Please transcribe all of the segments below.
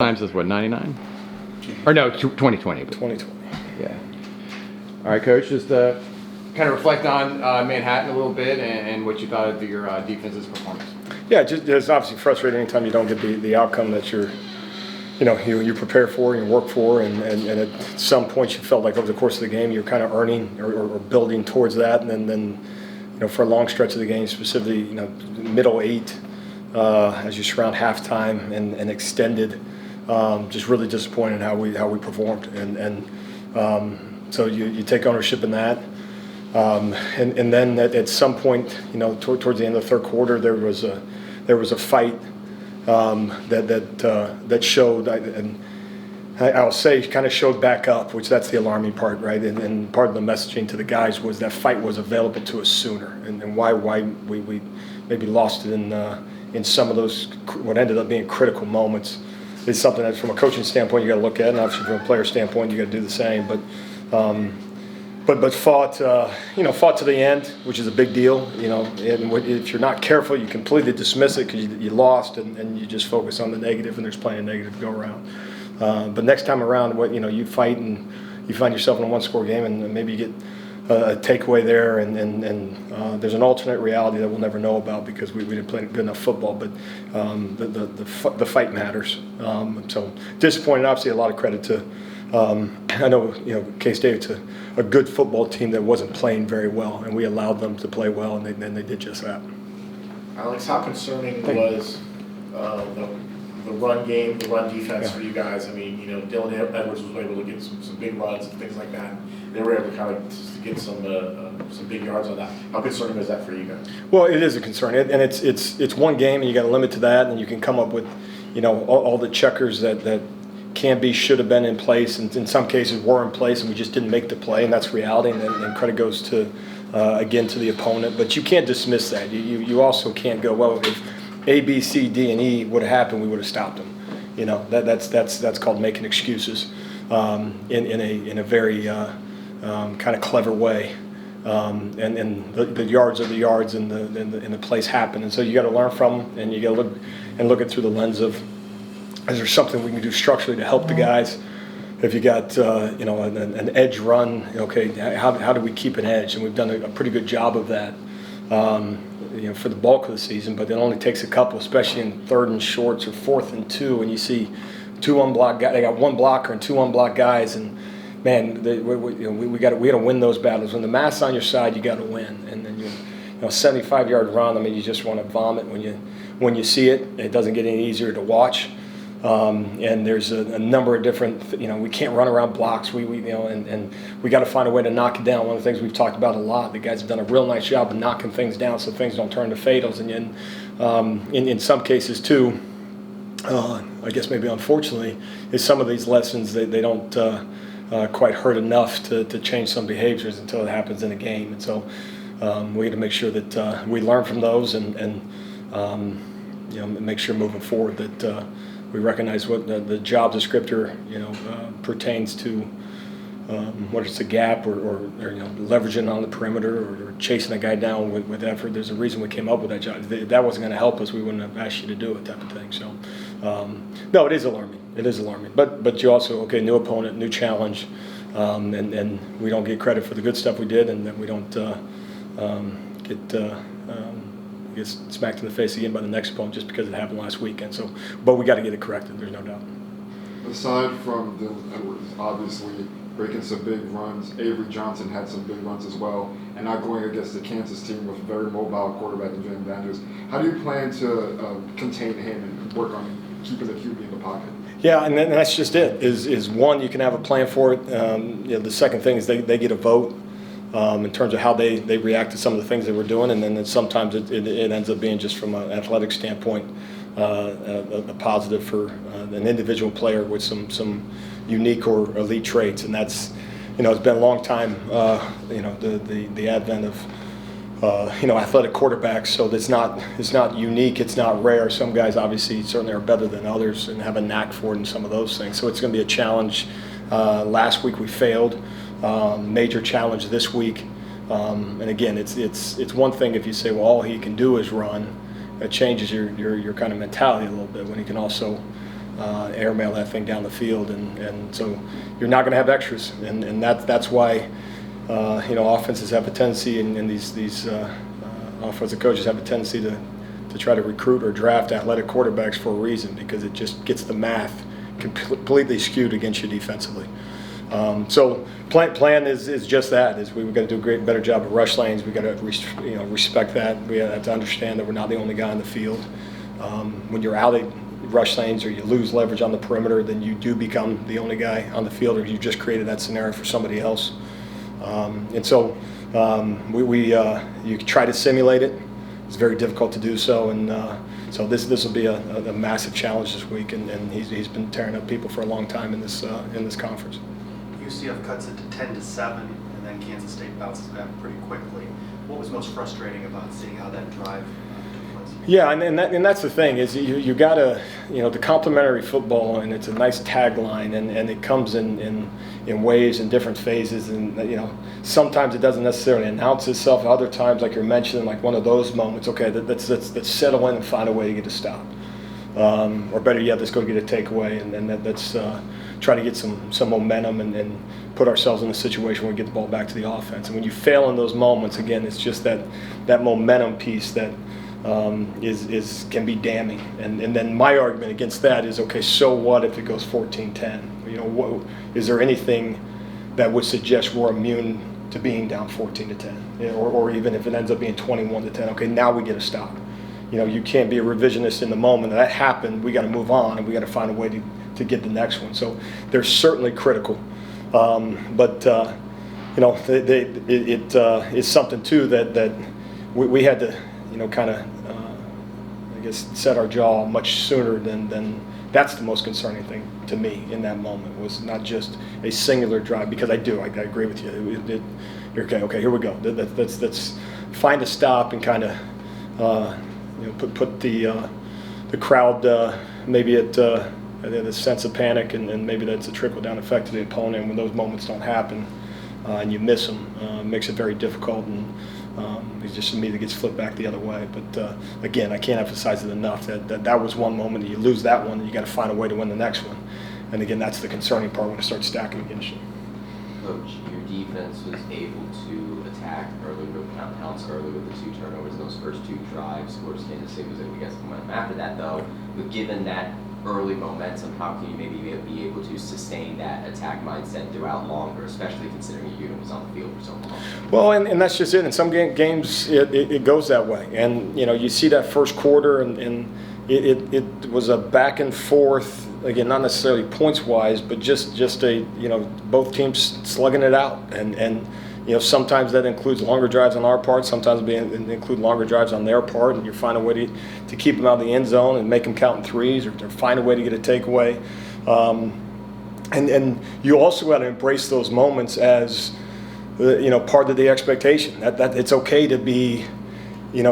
Times is what, 99? Or no, 2020. 2020. Yeah. All right, Coach, just kind of reflect on Manhattan a little bit and what you thought of your defense's performance. Yeah, it's obviously frustrating anytime you don't get the outcome that you prepare for and you work for, and at some point you felt like over the course of the game you're kind of earning or building towards that, and then for a long stretch of the game, specifically middle eight, as you surround halftime and extended, just really disappointed in how we performed, and so you take ownership in that. And then at some point, towards the end of the third quarter, there was a fight that showed, and I'll say kind of showed back up, which that's the alarming part, right? And part of the messaging to the guys was that fight was available to us sooner, and why we maybe lost it in some of those what ended up being critical moments is something that from a coaching standpoint you got to look at, and obviously from a player standpoint you got to do the same, but fought to the end, which is a big deal. And if you're not careful, you completely dismiss it because you lost, and you just focus on the negative, and there's plenty of negative to go around. But next time around, you fight and you find yourself in a one-score game, and maybe you get a takeaway there, and there's an alternate reality that we'll never know about because we didn't play good enough football. But the fight matters. So disappointed. Obviously, a lot of credit to. I know K-State's a good football team that wasn't playing very well, and we allowed them to play well, and they did just that. Alex, how concerning was the run game, the run defense for you guys? I mean, Dylan Edwards was able to get some big runs and things like that. They were able to kind of just get some big yards on that. How concerning is that for you guys? Well, it is a concern, and it's one game, and you got a limit to that, and you can come up with all the checkers that can be, should have been in place, and in some cases were in place, and we just didn't make the play, and that's reality, and credit goes to again to the opponent. But you can't dismiss that. You also can't go, well, if A, B, C, D, and E would have happened, we would have stopped them. That's called making excuses in a very kind of clever way. And the yards are the yards, and the plays happen, and so you got to learn from them, and you got to look at through the lens of, is there something we can do structurally to help the guys? If you got an edge run, okay, how do we keep an edge? And we've done a pretty good job of that, for the bulk of the season. But it only takes a couple, especially in third and shorts or fourth and two, and you see two unblocked guys. They got one blocker and two unblocked guys, and man, we got to win those battles. When the math's on your side, you got to win. And then 75-yard run. I mean, you just want to vomit when you see it. It doesn't get any easier to watch. And there's a number of different, we can't run around blocks. And we got to find a way to knock it down. One of the things we've talked about a lot, the guys have done a real nice job of knocking things down so things don't turn to fatals. And in some cases too, I guess maybe unfortunately, is some of these lessons they don't quite hurt enough to change some behaviors until it happens in a game. And so we got to make sure that we learn from those and make sure moving forward that we recognize what the job descriptor pertains to, whether it's a gap or leveraging on the perimeter or chasing a guy down with effort. There's a reason we came up with that job. If that wasn't going to help us, we wouldn't have asked you to do it, type of thing. So no, it is alarming. It is alarming. But you also, new opponent, new challenge, and we don't get credit for the good stuff we did, and then we don't get smacked in the face again by the next opponent just because it happened last weekend. So, but we got to get it corrected. There's no doubt. Aside from Dylan Edwards, obviously breaking some big runs, Avery Johnson had some big runs as well, and not going against the Kansas team with a very mobile quarterback in James Daniels. How do you plan to contain him and work on keeping the QB in the pocket? Yeah, and that's just it. Is one, you can have a plan for it. The second thing is they get a vote. In terms of how they react to some of the things that we're doing, and then sometimes it ends up being just from an athletic standpoint a positive for an individual player with some unique or elite traits, and that's it's been a long time the advent of athletic quarterbacks, so it's not unique, it's not rare. Some guys obviously certainly are better than others and have a knack for it and some of those things, so it's going to be a challenge. Last week we failed. Major challenge this week, and again, it's one thing if you say, well, all he can do is run. It changes your kind of mentality a little bit when he can also airmail that thing down the field, and so you're not going to have extras, and that's why offenses have a tendency, and these offensive coaches have a tendency to try to recruit or draft athletic quarterbacks for a reason, because it just gets the math completely skewed against you defensively. So plan is just that. Is we've got to do a better job of rush lanes. We got to respect that. We have to understand that we're not the only guy on the field. When you're out of rush lanes or you lose leverage on the perimeter, then you do become the only guy on the field, or you just created that scenario for somebody else. And so you try to simulate it. It's very difficult to do so, and so this will be a massive challenge this week. And he's been tearing up people for a long time in this conference. UCF cuts it to 10-7, and then Kansas State bounces back pretty quickly. What was most frustrating about seeing how that drive took place? Yeah, and that's the thing is you got to, the complementary football, and it's a nice tagline, and it comes in waves and different phases, and sometimes it doesn't necessarily announce itself. Other times, like you're mentioning, like one of those moments, okay, let's settle in and find a way to get a stop, or better yet, let's go get a takeaway, and let's try to get some momentum and put ourselves in a situation where we get the ball back to the offense. And when you fail in those moments, again, it's just that momentum piece that can be damning. And then my argument against that is, okay, so what if it goes 14-10? Is there anything that would suggest we're immune to being down 14-10? Or even if it ends up being 21-10, okay, now we get a stop. You can't be a revisionist in the moment. That happened. We got to move on, and we got to find a way to get the next one. So they're certainly critical, but it is something too that we had to kind of I guess set our jaw much sooner than. That's the most concerning thing to me in that moment, was not just a singular drive, because I agree with you. Okay, here we go. Let's find a stop and kind of put the crowd maybe at the sense of panic, and maybe that's a trickle-down effect to the opponent. When those moments don't happen and you miss them, makes it very difficult, and it's just me that gets flipped back the other way. But again, I can't emphasize it enough that was one moment, and you lose that one, and you got to find a way to win the next one. And again, that's the concerning part when it starts stacking against you. Coach, your defense was able to attack early, pounce early with the 2 turnovers in those first 2 drives. Of course, Kansas State was able to get some momentum after that, though. But given that early momentum, how can you maybe be able to sustain that attack mindset throughout longer, especially considering your unit was on the field for so long? Well, and that's just it. In some games, it goes that way. And, you see that first quarter, and it was a back and forth, again, not necessarily points-wise, but just a, both teams slugging it out. And sometimes that includes longer drives on our part. Sometimes it include longer drives on their part, and you find a way to keep them out of the end zone and make them count in threes, or find a way to get a takeaway. And you also got to embrace those moments as part of the expectation. That it's okay to be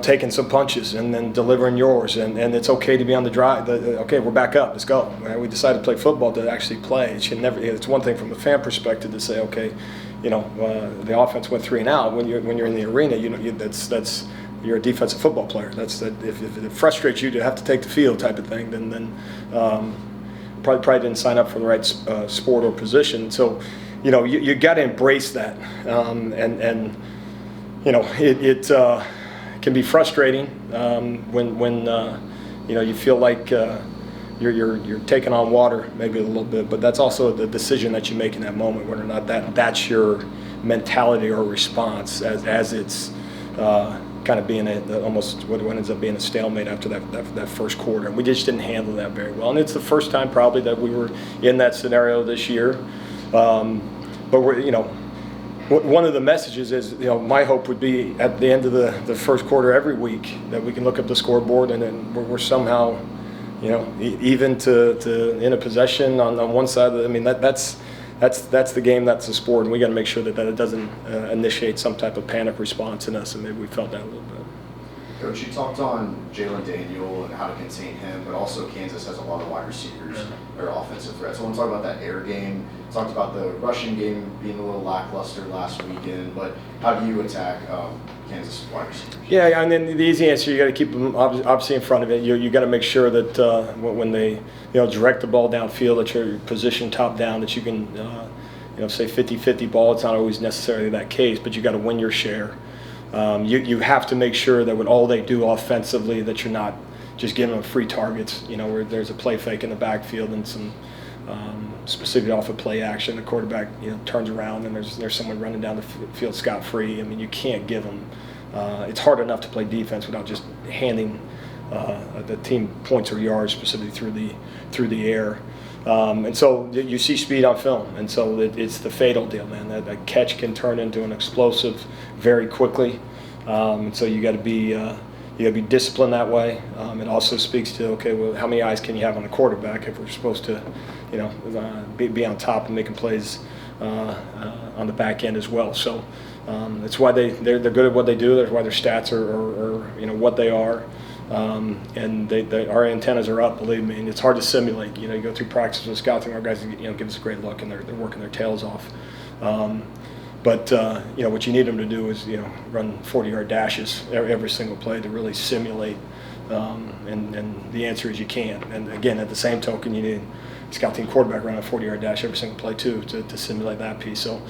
taking some punches and then delivering yours, and it's okay to be on the drive. Okay, we're back up, let's go. Right? We decided to play football to actually play. It should never. It's one thing from a fan perspective to say, okay, the offense went 3 and out. When you're in the arena, that's you're a defensive football player. If it frustrates you to have to take the field type of thing, then probably didn't sign up for the right sport or position. So you got to embrace that, and it can be frustrating when you feel like you're taking on water maybe a little bit, but that's also the decision that you make in that moment, whether or not that's your mentality or response as it's kind of being almost what ends up being a stalemate after that first quarter. And we just didn't handle that very well. And it's the first time probably that we were in that scenario this year. But we're, one of the messages is, my hope would be at the end of the first quarter every week that we can look up the scoreboard and then we're somehow, even to in a possession on one side. That's the game, that's the sport, and we got to make sure that it doesn't initiate some type of panic response in us, and maybe we felt that a little bit. Coach, you talked on Jalen Daniel and how to contain him, but also Kansas has a lot of wide receivers that are offensive threats. So I want to talk about that air game. Talked about the rushing game being a little lackluster last weekend, but how do you attack Kansas wide receivers? Yeah, and then the easy answer, you got to keep them obviously in front of it. You got to make sure that when they direct the ball downfield, that you're positioned top down, that you can say 50-50 ball. It's not always necessarily that case, but you got to win your share. You have to make sure that with all they do offensively, that you're not just giving them free targets. Where there's a play fake in the backfield and some specifically off of play action, the quarterback turns around and there's someone running down the field scot-free. I mean, you can't give them. It's hard enough to play defense without just handing the team points or yards specifically through the air. And so you see speed on film, and so it's the fatal deal, man. That catch can turn into an explosive very quickly, and so you got to be disciplined that way. It also speaks to, okay, well, how many eyes can you have on the quarterback if we're supposed to, be on top and making plays on the back end as well. So that's why they're good at what they do. That's why their stats are what they are. And our antennas are up, believe me, and it's hard to simulate. You go through practice with scouting, our guys give us a great look, and they're working their tails off. But what you need them to do is run 40-yard dashes every single play to really simulate. And the answer is you can. And again, at the same token, you need a scout team quarterback run a 40-yard dash every single play too to simulate that piece. So,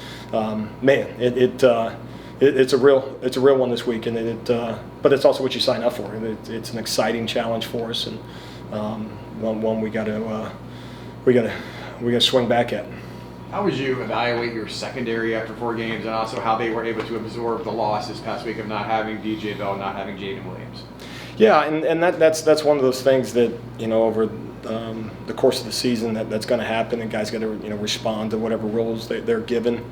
it's a real one this week, and but it's also what you sign up for. It's an exciting challenge for us, and one we got to swing back at. How would you evaluate your secondary after 4 games, and also how they were able to absorb the loss this past week of not having DJ Bell, not having Jaden Williams? Yeah, and that's one of those things that over the course of the season that's going to happen, and guys got to respond to whatever roles they're given.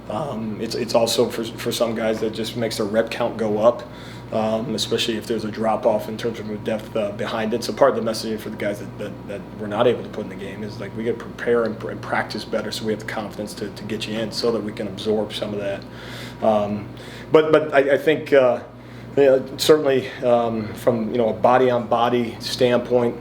It's also for some guys that just makes their rep count go up, especially if there's a drop off in terms of the depth behind it. So part of the messaging for the guys that we're not able to put in the game is like we got to prepare and practice better, so we have the confidence to get you in, so that we can absorb some of that. But I think certainly from a body on body standpoint.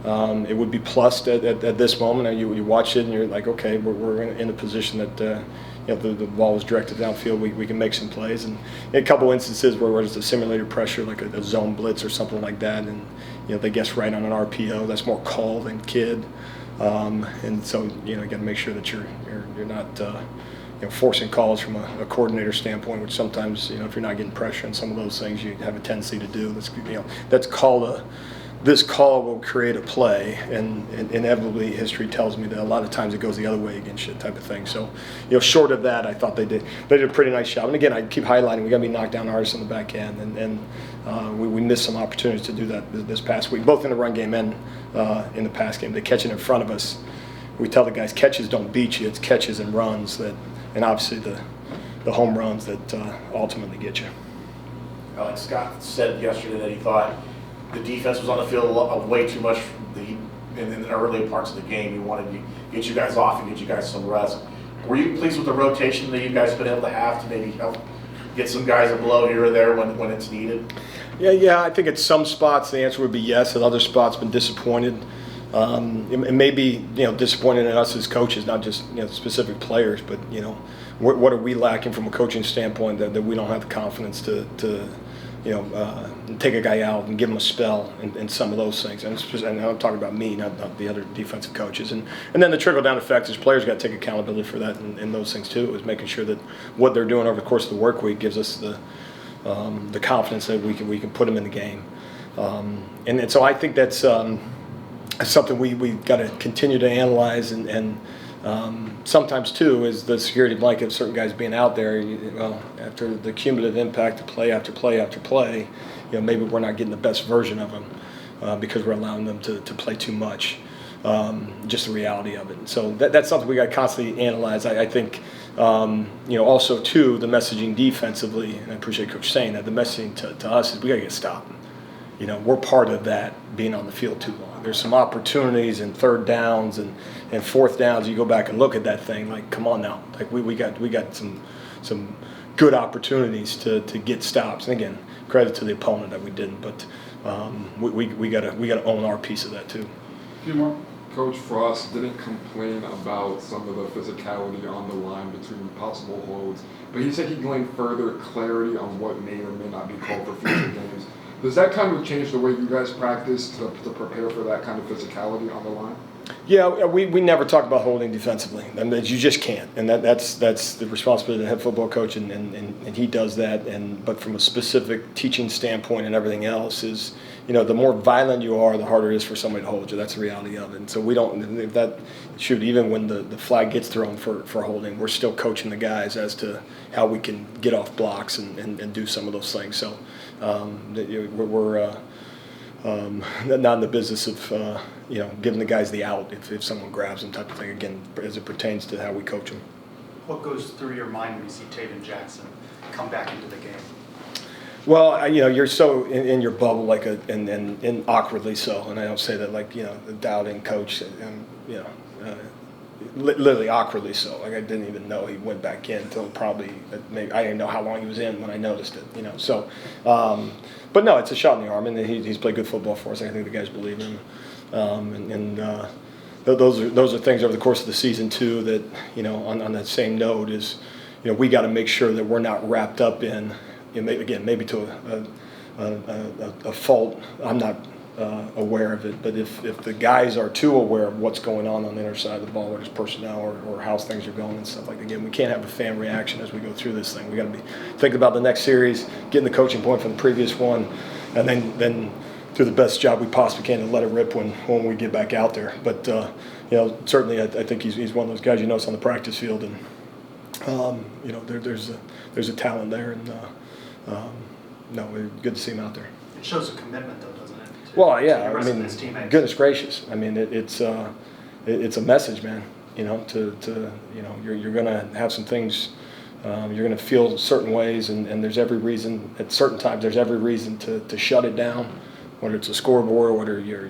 It would be plus at this moment. And you watch it and you're like, okay, we're in a position that the ball was directed downfield. We can make some plays. And in a couple instances where there's a simulated pressure, like a zone blitz or something like that, and they guess right on an RPO. That's more call than kid. And so you got to make sure that you're not forcing calls from a coordinator standpoint, which sometimes if you're not getting pressure and some of those things, you have a tendency to do. This call will create a play, and inevitably history tells me that a lot of times it goes the other way against you, type of thing. So, short of that, I thought they did a pretty nice job. And again, I keep highlighting we got to be knockdown artists on the back end, and we missed some opportunities to do that this past week, both in the run game and in the pass game. They catch it in front of us. We tell the guys catches don't beat you; it's catches and runs and obviously the home runs that ultimately get you. Like Scott said yesterday that he thought the defense was on the field way too much in the early parts of the game. He wanted to get you guys off and get you guys some rest. Were you pleased with the rotation that you guys have been able to have to maybe help get some guys a blow here or there when it's needed? Yeah. I think at some spots the answer would be yes. At other spots, been disappointed. It may be disappointed in us as coaches, not just specific players, but what are we lacking from a coaching standpoint that we don't have the confidence to take a guy out and give him a spell and some of those things. And I'm talking about me, not the other defensive coaches. And then the trickle-down effect is players got to take accountability for that and those things too, is making sure that what they're doing over the course of the work week gives us the confidence that we can put them in the game. And so I think that's something we've got to continue to analyze and sometimes too is the security blanket of certain guys being out there. After the cumulative impact of play after play after play, maybe we're not getting the best version of them because we're allowing them to play too much. Just the reality of it. So that's something we got to constantly analyze. I think also too the messaging defensively, and I appreciate Coach saying that. The messaging to us is we got to get stopped. We're part of that being on the field too long. There's some opportunities in third downs and fourth downs. You go back and look at that thing, like, come on now. Like we got some good opportunities to get stops. And again, credit to the opponent that we didn't, but we gotta own our piece of that too. Coach Frost didn't complain about some of the physicality on the line between possible holds, but he said he gleaned further clarity on what may or may not be called for future games. Does that kind of change the way you guys practice to prepare for that kind of physicality on the line? Yeah, we never talk about holding defensively. I mean, you just can't, and that's the responsibility of the head football coach, and he does that. But from a specific teaching standpoint and everything else is, the more violent you are, the harder it is for somebody to hold you. That's the reality of it. And so we don't, even when the flag gets thrown for holding, we're still coaching the guys as to how we can get off blocks and do some of those things. So we're not in the business of giving the guys the out if someone grabs them type of thing, again, as it pertains to how we coach them. What goes through your mind when you see Taven Jackson come back into the game? Well, you're so in your bubble, and awkwardly so, and I don't say that the doubting coach, literally awkwardly so. I didn't even know he went back in until probably maybe I didn't know how long he was in when I noticed it. So, but no, it's a shot in the arm, and he's played good football for us. I think the guys believe in him, those are things over the course of the season too. That on that same note is, we got to make sure that we're not wrapped up in. Maybe to a fault, I'm not aware of it, but if the guys are too aware of what's going on the inner side of the ball, whether it's personnel or how things are going and stuff like that, again, we can't have a fan reaction as we go through this thing. We got to be thinking about the next series, getting the coaching point from the previous one, and then do the best job we possibly can to let it rip when we get back out there. But certainly I think he's one of those guys it's on the practice field, and there's a talent there, and good to see him out there. It shows a commitment, though, doesn't it? Well, yeah. To the rest of his teammates. Goodness gracious. I mean, it's a message, man. You're going to have some things. You're going to feel certain ways, and there's every reason at certain times. There's every reason to shut it down, whether it's a scoreboard, whether you're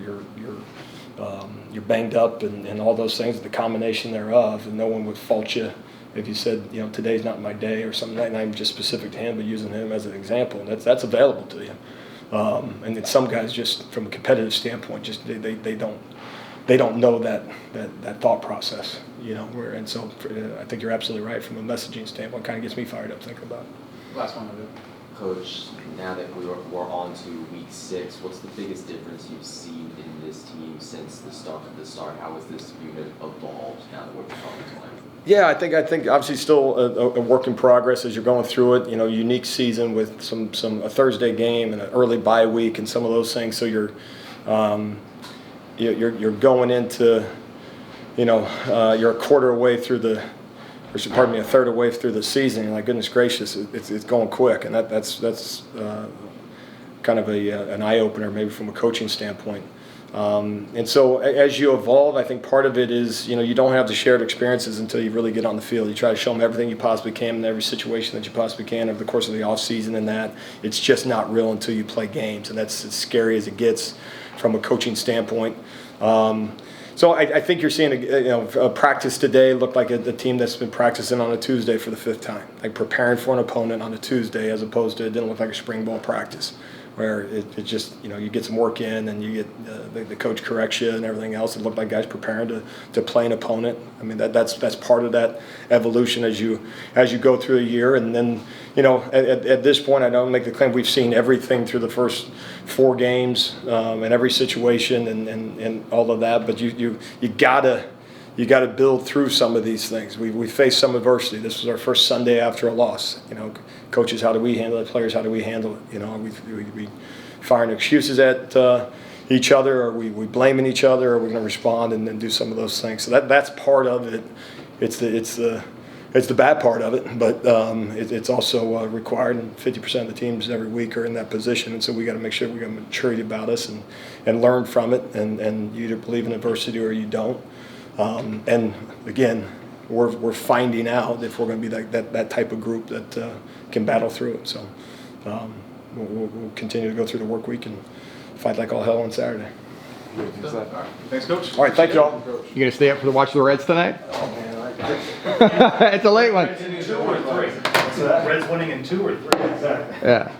banged up, and all those things. The combination thereof, and no one would fault you if you said, today's not my day or something, not even just specific to him, but using him as an example. And that's available to you. And then some guys, just from a competitive standpoint, just they don't know that thought process, and so I think you're absolutely right from a messaging standpoint. Kind of gets me fired up thinking about it. Last one, I'll do. Coach, now that we're on to week 6, what's the biggest difference you've seen in this team since the start? How has this unit evolved now that we're talking to him? Yeah, I think obviously still a work in progress as you're going through it. Unique season with a Thursday game and an early bye week and some of those things. So you're going into you're a quarter away through a third away through the season. You're like, goodness gracious, it's going quick, and that's kind of an eye opener maybe from a coaching standpoint. And so as you evolve, I think part of it is, you don't have the shared experiences until you really get on the field. You try to show them everything you possibly can in every situation that you possibly can over the course of the off season, and that it's just not real until you play games, and that's as scary as it gets from a coaching standpoint. So I think you're seeing a practice today look like a team that's been practicing on a Tuesday for the 5th time, like preparing for an opponent on a Tuesday, as opposed to it didn't look like a spring ball practice, where it just, you get some work in and you get the coach corrects you and everything else. It looked like guys preparing to play an opponent. I mean, that's part of that evolution as you go through a year. And then, at this point, I don't make the claim we've seen everything through the first 4 games and every situation and all of that. But you gotta build through some of these things. We faced some adversity. This was our first Sunday after a loss. Coaches, how do we handle it? Players, how do we handle it? We firing excuses at each other, or we blaming each other, or we're going to respond and then do some of those things. So that's part of it. It's the bad part of it, but it's also required. And 50% of the teams every week are in that position, and so we got to make sure we got maturity about us and learn from it. And you either believe in adversity or you don't. And again, we're finding out if we're going to be that type of group that can battle through it. So we'll continue to go through the work week and fight like all hell on Saturday. Thanks, Coach. All right, thank you all. You going to stay up for the Watch the Reds tonight? Oh, man, It's a late one. 2 or 3? Reds winning in 2 or 3? Exactly. Yeah.